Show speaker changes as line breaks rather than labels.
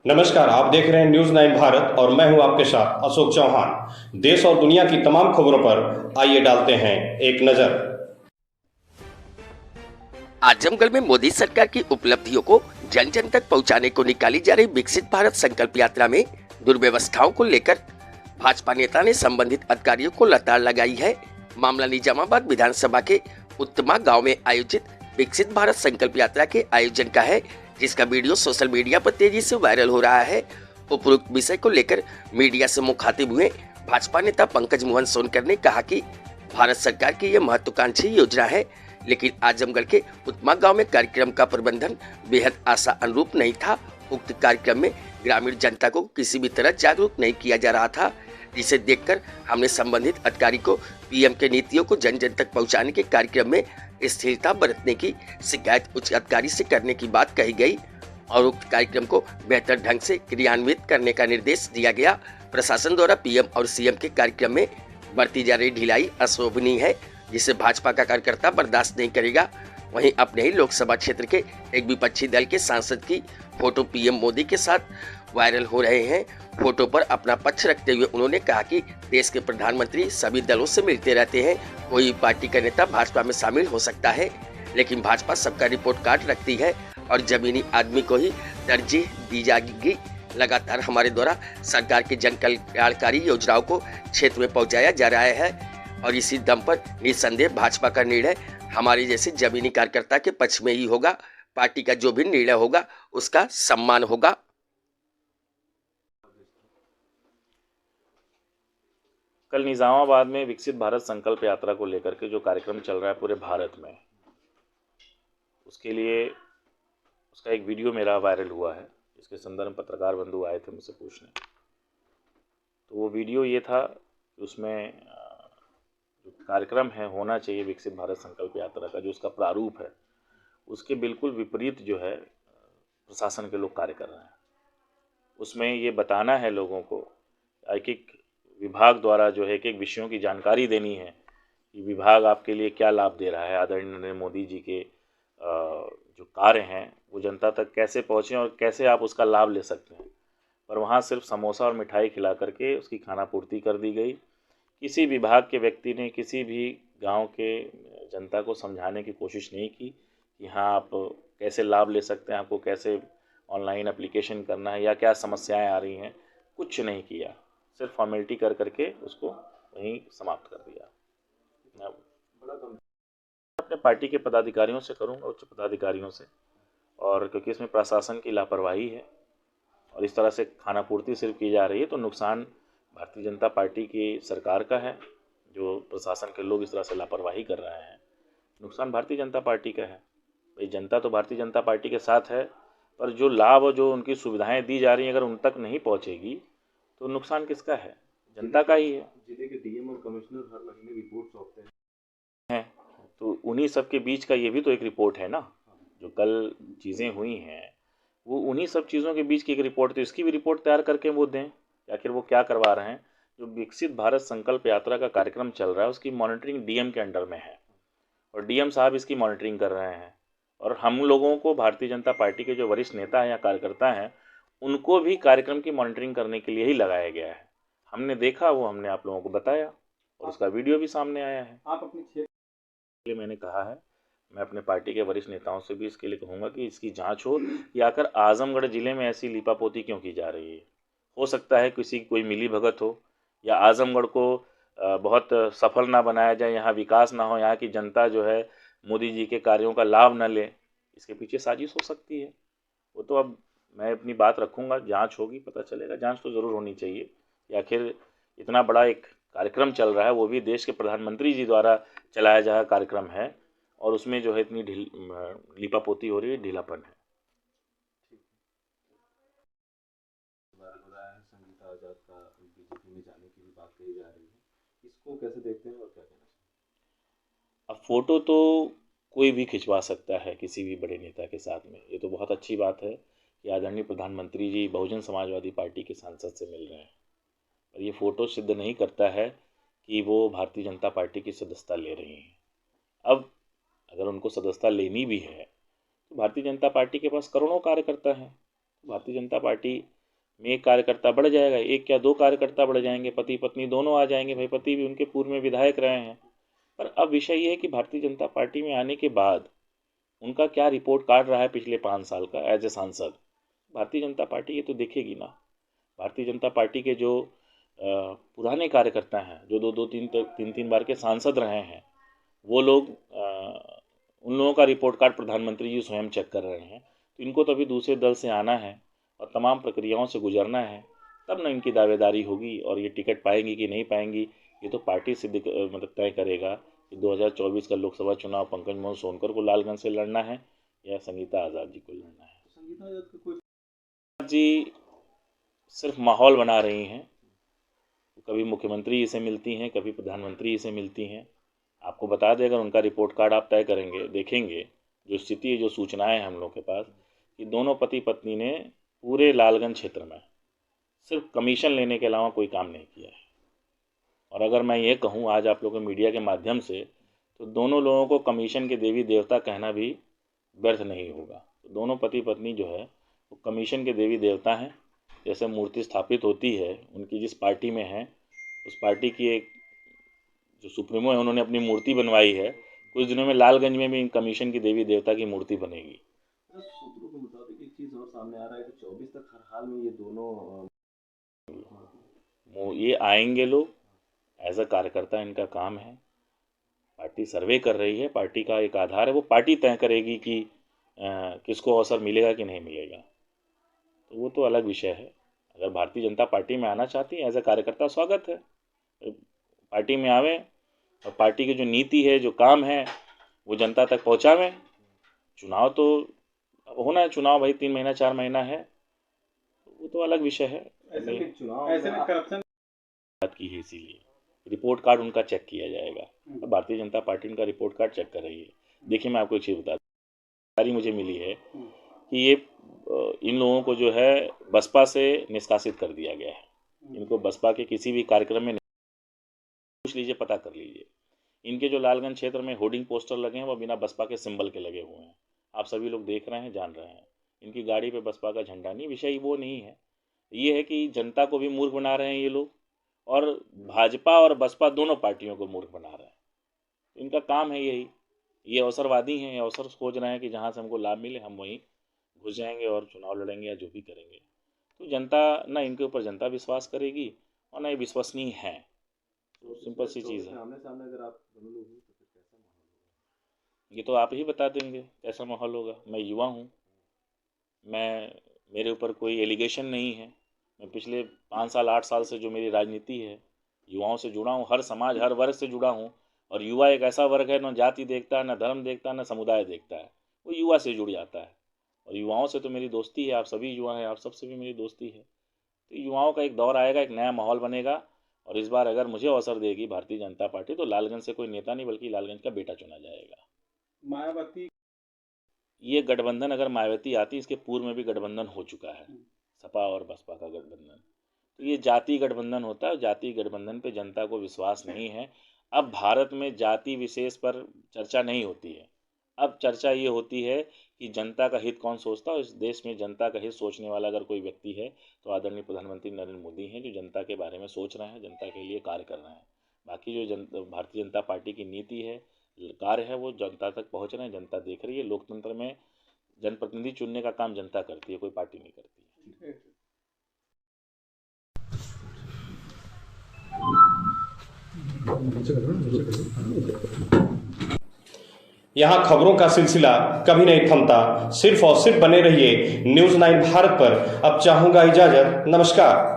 नमस्कार, आप देख रहे हैं न्यूज़ 9 भारत और मैं हूं आपके साथ अशोक चौहान। देश और दुनिया की तमाम खबरों पर आइए डालते हैं एक नजर।
आजमगढ़ में मोदी सरकार की उपलब्धियों को जन जन तक पहुंचाने को निकाली जा रही विकसित भारत संकल्प यात्रा में दुर्व्यवस्थाओं को लेकर भाजपा नेता ने संबंधित अधिकारियों को लताड़ लगाई है। मामला निजामाबाद विधानसभा के उत्तमा गांव में आयोजित विकसित भारत संकल्प यात्रा के आयोजन का है, जिसका वीडियो सोशल मीडिया पर तेजी से वायरल हो रहा है। उपरोक्त विषय को लेकर मीडिया से मुखातिब हुए भाजपा नेता पंकज मोहन सोनकर ने कहा कि भारत सरकार की यह महत्वाकांक्षी योजना है, लेकिन आजमगढ़ के उत्तमा गांव में कार्यक्रम का प्रबंधन बेहद आशा अनुरूप नहीं था। उक्त कार्यक्रम में ग्रामीण जनता को किसी भी तरह जागरूक नहीं किया जा रहा था, जिसे देखकर हमने संबंधित अधिकारी को पीएम के नीतियों को जन जन तक पहुंचाने के कार्यक्रम में स्थिरता बरतने की शिकायत उच्च अधिकारी से करने की बात कही गई और उक्त कार्यक्रम को बेहतर ढंग से क्रियान्वित करने का निर्देश दिया गया। प्रशासन द्वारा पीएम और सीएम के कार्यक्रम में बरती जा रही ढिलाई अशोभनीय है, जिसे भाजपा का कार्यकर्ता बर्दाश्त नहीं करेगा। वहीं अपने ही लोकसभा क्षेत्र के एक विपक्षी दल के सांसद की फोटो पीएम मोदी के साथ वायरल हो रहे हैं। फोटो पर अपना पक्ष रखते हुए उन्होंने कहा कि देश के प्रधानमंत्री सभी दलों से मिलते रहते हैं, कोई पार्टी का नेता भाजपा में शामिल हो सकता है, लेकिन भाजपा सबका रिपोर्ट कार्ड रखती है और जमीनी आदमी को ही तरजीह दी जाएगी। लगातार हमारे द्वारा सरकार की जन कल्याणकारी योजनाओं को क्षेत्र में पहुंचाया जा रहा है और इसी दम पर निस्संदेह भाजपा का निर्णय हमारे जैसे जमीनी कार्यकर्ता के पक्ष में ही होगा। पार्टी का जो भी निर्णय होगा उसका सम्मान होगा।
कल निजामाबाद में विकसित भारत संकल्प यात्रा को लेकर के जो कार्यक्रम चल रहा है पूरे भारत में, उसके लिए उसका एक वीडियो मेरा वायरल हुआ है, जिसके संदर्भ में पत्रकार बंधु आए थे मुझसे पूछने। तो वो वीडियो ये था कि उसमें जो कार्यक्रम है होना चाहिए विकसित भारत संकल्प यात्रा का, जो उसका प्रारूप है, उसके बिल्कुल विपरीत जो है प्रशासन के लोग कार्य कर रहे हैं। उसमें ये बताना है लोगों को, एक एक विभाग द्वारा जो है एक एक विषयों की जानकारी देनी है कि विभाग आपके लिए क्या लाभ दे रहा है। आदरणीय नरेंद्र मोदी जी के जो कार्य हैं वो जनता तक कैसे पहुँचें और कैसे आप उसका लाभ ले सकते हैं। पर वहाँ सिर्फ समोसा और मिठाई खिला करके उसकी खाना पूर्ति कर दी गई। किसी विभाग के व्यक्ति ने किसी भी गांव के जनता को समझाने की कोशिश नहीं की कि हाँ आप कैसे लाभ ले सकते हैं, आपको कैसे ऑनलाइन एप्लीकेशन करना है या क्या समस्याएं आ रही हैं। कुछ नहीं किया, सिर्फ फॉर्मेलिटी कर करके उसको वहीं समाप्त कर दिया। अपने पार्टी के पदाधिकारियों से करूँगा, उच्च पदाधिकारियों से, और क्योंकि इसमें प्रशासन की लापरवाही है और इस तरह से खाना पूर्ति सिर्फ की जा रही है, तो नुकसान भारतीय जनता पार्टी की सरकार का है। जो प्रशासन के लोग इस तरह से लापरवाही कर रहे हैं, नुकसान भारतीय जनता पार्टी का है। भाई जनता तो भारतीय जनता पार्टी के साथ है, पर जो लाभ और जो उनकी सुविधाएं दी जा रही हैं अगर उन तक नहीं पहुंचेगी तो नुकसान किसका है? जनता का ही है।
जिले के डीएम और कमिश्नर हर महीने रिपोर्ट सौंपते
हैं तो उन्हीं सब के बीच का ये भी तो एक रिपोर्ट है ना। जो कल चीज़ें हुई हैं वो उन्हीं सब चीज़ों के बीच की एक रिपोर्ट, तो इसकी भी रिपोर्ट तैयार करके वो दें कि आखिर वो क्या करवा रहे हैं। जो विकसित भारत संकल्प यात्रा का कार्यक्रम चल रहा है उसकी मॉनिटरिंग डीएम के अंडर में है और डीएम साहब इसकी मॉनिटरिंग कर रहे हैं। और हम लोगों को भारतीय जनता पार्टी के जो वरिष्ठ नेता हैं या कार्यकर्ता हैं उनको भी कार्यक्रम की मॉनिटरिंग करने के लिए ही लगाया गया है। हमने देखा, वो हमने आप लोगों को बताया और उसका वीडियो भी सामने आया है।
आप अपने क्षेत्र
मैंने कहा है, मैं अपने पार्टी के वरिष्ठ नेताओं से भी इसके लिए कहूँगा कि इसकी जांच हो कि आखिर आजमगढ़ ज़िले में ऐसी लीपापोती क्यों की जा रही है। हो सकता है किसी की कोई मिली भगत हो या आजमगढ़ को बहुत सफल ना बनाया जाए, यहाँ विकास ना हो, यहाँ की जनता जो है मोदी जी के कार्यों का लाभ न ले, इसके पीछे साजिश हो सकती है। वो तो अब मैं अपनी बात रखूँगा, जाँच होगी, पता चलेगा। जाँच तो ज़रूर होनी चाहिए कि आखिर इतना बड़ा एक कार्यक्रम चल रहा है, वो भी देश के प्रधानमंत्री जी द्वारा चलाया जा कार्यक्रम है और उसमें जो है इतनी लीपापोती हो रही है, ढीलापन है।
संगीता आजाद का बीजेपी में जाने की भी बात कही जा रही है, इसको कैसे देखते हैं और क्या कहना चाहिए?
अब फोटो तो कोई भी खिंचवा सकता है किसी भी बड़े नेता के साथ में। ये तो बहुत अच्छी बात है कि आदरणीय प्रधानमंत्री जी बहुजन समाजवादी पार्टी के सांसद से मिल रहे हैं, पर ये फ़ोटो सिद्ध नहीं करता है कि वो भारतीय जनता पार्टी की सदस्यता ले रही हैं। अब अगर उनको सदस्यता लेनी भी है तो भारतीय जनता पार्टी के पास करोड़ों कार्यकर्ता हैं, भारतीय जनता पार्टी में एक कार्यकर्ता बढ़ जाएगा, एक क्या दो कार्यकर्ता बढ़ जाएंगे, पति पत्नी दोनों आ जाएंगे। भाई पति भी उनके पूर्व में विधायक रहे हैं। पर अब विषय ये है कि भारतीय जनता पार्टी में आने के बाद उनका क्या रिपोर्ट कार्ड रहा है पिछले 5 साल का एज ए सांसद। भारतीय जनता पार्टी ये तो देखेगी ना। भारतीय जनता पार्टी के जो पुराने कार्यकर्ता हैं, जो दो तीन बार के सांसद रहे हैं, वो लोग उन लोगों का रिपोर्ट कार्ड प्रधानमंत्री जी स्वयं चेक कर रहे हैं। तो इनको तो अभी दूसरे दल से आना है और तमाम प्रक्रियाओं से गुजरना है, तब ना इनकी दावेदारी होगी। और ये टिकट पाएंगी कि नहीं पाएंगी, ये तो पार्टी से मतलब तय करेगा कि 2024 का लोकसभा चुनाव पंकज मोहन सोनकर को लालगंज से लड़ना है या संगीता आज़ाद जी को लड़ना है।
संगीता आज़ाद का कोई
जी सिर्फ माहौल बना रही हैं। कभी मुख्यमंत्री से मिलती हैं, कभी प्रधानमंत्री से मिलती हैं। आपको बता दें, अगर उनका रिपोर्ट कार्ड आप तय करेंगे, देखेंगे जो स्थिति है, जो सूचनाएं हैं हम लोग के पास, कि दोनों पति पत्नी ने पूरे लालगंज क्षेत्र में सिर्फ कमीशन लेने के अलावा कोई काम नहीं किया है। और अगर मैं ये कहूँ आज आप लोगों के मीडिया के माध्यम से, तो दोनों लोगों को कमीशन के देवी देवता कहना भी व्यर्थ नहीं होगा। तो दोनों पति पत्नी जो है वो कमीशन के देवी देवता हैं। जैसे मूर्ति स्थापित होती है उनकी जिस पार्टी में है, उस पार्टी की एक जो सुप्रीमो है, उन्होंने अपनी मूर्ति बनवाई है। कुछ दिनों में लालगंज में भी कमीशन की देवी देवता की मूर्ति बनेगी।
सूत्रों के मुताबिक एक चीज़ और सामने आ रहा है कि 24 तक हर हाल में ये दोनों
ये आएंगे लोग एज अ कार्यकर्ता, इनका काम है। पार्टी सर्वे कर रही है, पार्टी का एक आधार है, वो पार्टी तय करेगी कि किसको अवसर मिलेगा कि नहीं मिलेगा। तो वो तो अलग विषय है। अगर भारतीय जनता पार्टी में आना चाहती है एज अ कार्यकर्ता, स्वागत है, पार्टी में आवे और पार्टी की जो नीति है, जो काम है, वो जनता तक पहुंचावें। चुनाव तो अब होना है, चुनाव भाई 3 महीना 4 महीना है, वो तो अलग विषय है।
ऐसे में चुनाव
ऐसे में करप्शन
बात की है, इसीलिए रिपोर्ट कार्ड उनका चेक किया जाएगा। अब भारतीय जनता पार्टी उनका रिपोर्ट कार्ड चेक कर रही है। देखिए, मैं आपको एक चीज़ बता दूं, जानकारी मुझे मिली है कि ये इन लोगों को जो है बसपा से निष्कासित कर दिया गया है। इनको बसपा के किसी भी कार्यक्रम में पूछ लीजिए, पता कर लीजिए। इनके जो लालगंज क्षेत्र में होर्डिंग पोस्टर लगे हैं वो बिना बसपा के सिंबल के लगे हुए हैं। आप सभी लोग देख रहे हैं, जान रहे हैं। इनकी गाड़ी पे बसपा का झंडा नहीं। विषय वो नहीं है, ये है कि जनता को भी मूर्ख बना रहे हैं ये लोग, और भाजपा और बसपा दोनों पार्टियों को मूर्ख बना रहे हैं। इनका काम है यही। ये अवसरवादी हैं, ये अवसर खोज रहे हैं कि जहाँ से हमको लाभ मिले हम वहीं घुस जाएंगे और चुनाव लड़ेंगे या जो भी करेंगे। तो जनता ना इनके ऊपर जनता विश्वास करेगी और ना ये विश्वसनीय है। तो सिंपल सी चीज़ है।
सामने सामने अगर आप दोनों लोग हैं तो फिर कैसा माहौल होगा?
ये तो आप ही बता देंगे कैसा माहौल होगा। मैं युवा हूँ, मेरे ऊपर कोई एलिगेशन नहीं है। मैं पिछले 5 साल 8 साल से जो मेरी राजनीति है, युवाओं से जुड़ा हूँ, हर समाज हर वर्ग से जुड़ा हूँ। और युवा एक ऐसा वर्ग है, ना जाति देखता है, ना धर्म देखता है, ना समुदाय देखता है, वो युवा से जुड़ जाता है। और युवाओं से तो मेरी दोस्ती है, आप सभी युवा हैं, आप सबसे भी मेरी दोस्ती है। तो युवाओं का एक दौर आएगा, एक नया माहौल बनेगा। और इस बार अगर मुझे अवसर देगी भारतीय जनता पार्टी, तो लालगंज से कोई नेता नहीं बल्कि लालगंज का बेटा चुना जाएगा।
मायावती
ये गठबंधन अगर मायावती आती, इसके पूर्व में भी गठबंधन हो चुका है, सपा और बसपा का गठबंधन। तो ये जाति गठबंधन होता है। जाति गठबंधन पे जनता को विश्वास नहीं है। अब भारत में जाति विशेष पर चर्चा नहीं होती है। अब चर्चा ये होती है कि जनता का हित कौन सोचता है। इस देश में जनता का हित सोचने वाला अगर कोई व्यक्ति है तो आदरणीय प्रधानमंत्री नरेंद्र मोदी हैं, जो जनता के बारे में सोच रहे हैं, जनता के लिए कार्य कर रहे हैं। बाकी जो भारतीय जनता पार्टी की नीति है, कार्य है, वो जनता तक पहुंच रहे हैं, जनता देख रही है। लोकतंत्र में जनप्रतिनिधि चुनने का काम जनता करती है, कोई पार्टी नहीं करती है।
यहाँ खबरों का सिलसिला कभी नहीं थमता। सिर्फ और सिर्फ बने रहिए न्यूज़ 9 भारत पर। अब चाहूंगा इजाजत। नमस्कार।